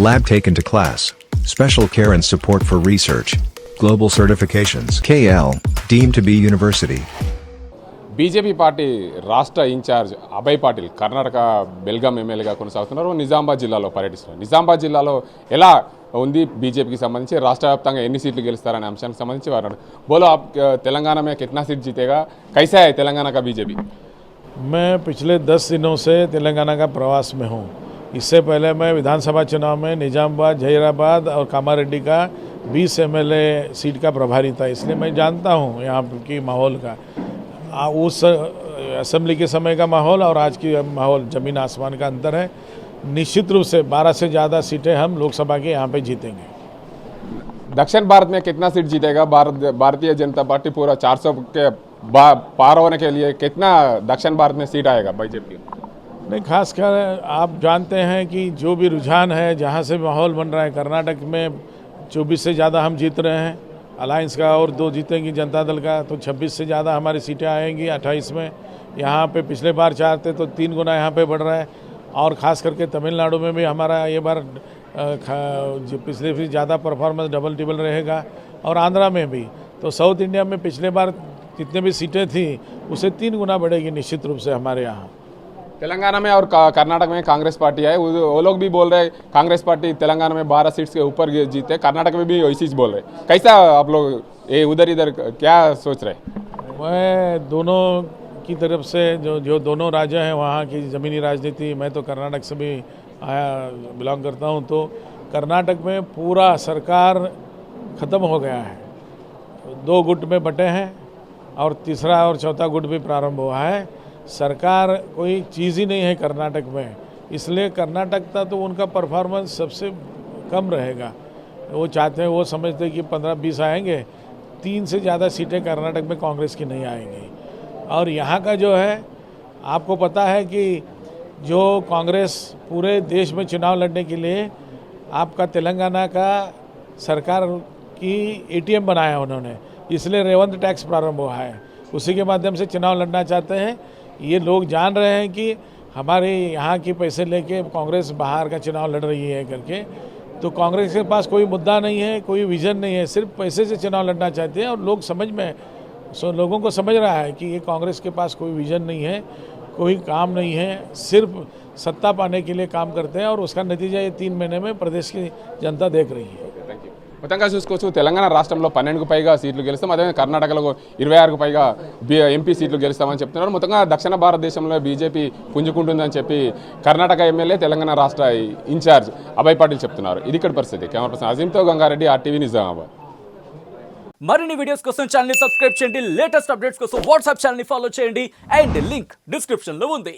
Lab taken to class. Special care and support for research. Global certifications. KL, deemed to be university. BJP party రాష్ట్ర incharge Abhay Patil Karnataka Belgaum ఎమ్మెల్యేగా కొనసాగుతున్నారు. నిజామాబాద్ జిల్లాలో పర్యటిస్తున్నారు. నిజామాబాద్ జిల్లాలో ఎలా ఉంది బీజేపీకి సంబంధించి రాష్ట్ర వ్యాప్తంగా ఎన్ని సీట్లు గెలుస్తారనే అంశానికి సంబంధించి వారు బోలో आप तेलंगाना में कितना सीट जीतेगा, कैसा है तेलंगाना का बीजेपी? मैं पिछले 10 दिनों से तेलंगाना का प्रवास में हूँ। इससे पहले मैं विधानसभा चुनाव में निजामाबाद, जहीराबाद और कामारेड्डी का 20 एमएलए सीट का प्रभारी था, इसलिए मैं जानता हूँ यहाँ की माहौल का। उस असेंबली के समय का माहौल और आज की माहौल ज़मीन आसमान का अंतर है। निश्चित रूप से 12 से ज़्यादा सीटें हम लोकसभा के यहाँ पे जीतेंगे। दक्षिण भारत में कितना सीट जीतेगा भारतीय जनता पार्टी? पूरा 400 के पार होने के लिए कितना दक्षिण भारत में सीट आएगा बीजेपी? नहीं, खासकर आप जानते हैं कि जो भी रुझान है, जहाँ से माहौल बन रहा है, कर्नाटक में 24 से ज़्यादा हम जीत रहे हैं, अलायंस का और 2 जीतेंगी जनता दल का, तो 26 से ज़्यादा हमारी सीटें आएंगी 28 में। यहाँ पे पिछले बार 4 थे तो 3 गुना यहाँ पे बढ़ रहा है। और ख़ास करके तमिलनाडु में भी हमारा ये बार जो पिछले भी ज़्यादा परफॉर्मेंस डबल टिबल रहेगा, और आंध्रा में भी। तो साउथ इंडिया में पिछले बार जितने भी सीटें थी उससे 3 गुना बढ़ेगी निश्चित रूप से हमारे यहाँ। तेलंगाना में और कर्नाटक में कांग्रेस पार्टी है, वो लोग भी बोल रहे हैं कांग्रेस पार्टी तेलंगाना में 12 सीट्स के ऊपर जीते, कर्नाटक में भी वैसे ही बोल रहे हैं। कैसा आप लोग ये उधर इधर क्या सोच रहे हैं? मैं दोनों की तरफ से जो दोनों राज्य हैं वहाँ की ज़मीनी राजनीति, मैं तो कर्नाटक से भी आया बिलोंग करता हूँ, तो कर्नाटक में पूरा सरकार ख़त्म हो गया है। 2 गुट में बटे हैं और तीसरा और चौथा गुट भी प्रारंभ हुआ है। सरकार कोई चीज़ ही नहीं है कर्नाटक में, इसलिए कर्नाटक का तो उनका परफॉर्मेंस सबसे कम रहेगा। वो चाहते हैं, वो समझते हैं कि 15-20 आएंगे, 3 से ज़्यादा सीटें कर्नाटक में कांग्रेस की नहीं आएंगी। और यहाँ का जो है, आपको पता है कि जो कांग्रेस पूरे देश में चुनाव लड़ने के लिए आपका तेलंगाना का सरकार की एटीएम बनाया उन्होंने, इसलिए रेवंत टैक्स प्रारंभ हुआ है, उसी के माध्यम से चुनाव लड़ना चाहते हैं। ये लोग जान रहे हैं कि हमारे यहाँ के पैसे लेके कांग्रेस बाहर का चुनाव लड़ रही है करके, तो कांग्रेस के पास कोई मुद्दा नहीं है, कोई विजन नहीं है, सिर्फ पैसे से चुनाव लड़ना चाहते हैं। और लोग लोगों को समझ रहा है कि ये कांग्रेस के पास कोई विजन नहीं है, कोई काम नहीं है, सिर्फ सत्ता पाने के लिए काम करते हैं, और उसका नतीजा ये 3 महीने में प्रदेश की जनता देख रही है। మొత్తంగా చూసుకోవచ్చు తెలంగాణ రాష్ట్రంలో 12కు పైగా సీట్లు గెలుస్తాం, అదే కర్ణాటకలో 26కు పైగా ఎంపీ సీట్లు గెలుస్తామని చెప్తున్నారు. మొత్తంగా దక్షిణ భారతదేశంలో బీజేపీ పుంజుకుంటుందని చెప్పి కర్ణాటక ఎమ్మెల్యే తెలంగాణ రాష్ట్ర ఇన్ఛార్జ్ అభయ్ పాటిల్ చెప్తున్నారు. ఇది ఇక్కడ పరిస్థితి. కెమెరా పర్సన్ అజీంతో గంగారెడ్డి, RTV నిజామాబాద్. మరిన్ని వీడియోస్ కోసం ఛానల్ ని సబ్స్క్రైబ్ చేయండి, లేటెస్ట్ అప్డేట్స్ కోసం వాట్సాప్ ఛానల్ ని ఫాలో చేయండి, అండ్ లింక్ డిస్క్రిప్షన్ లో ఉంది.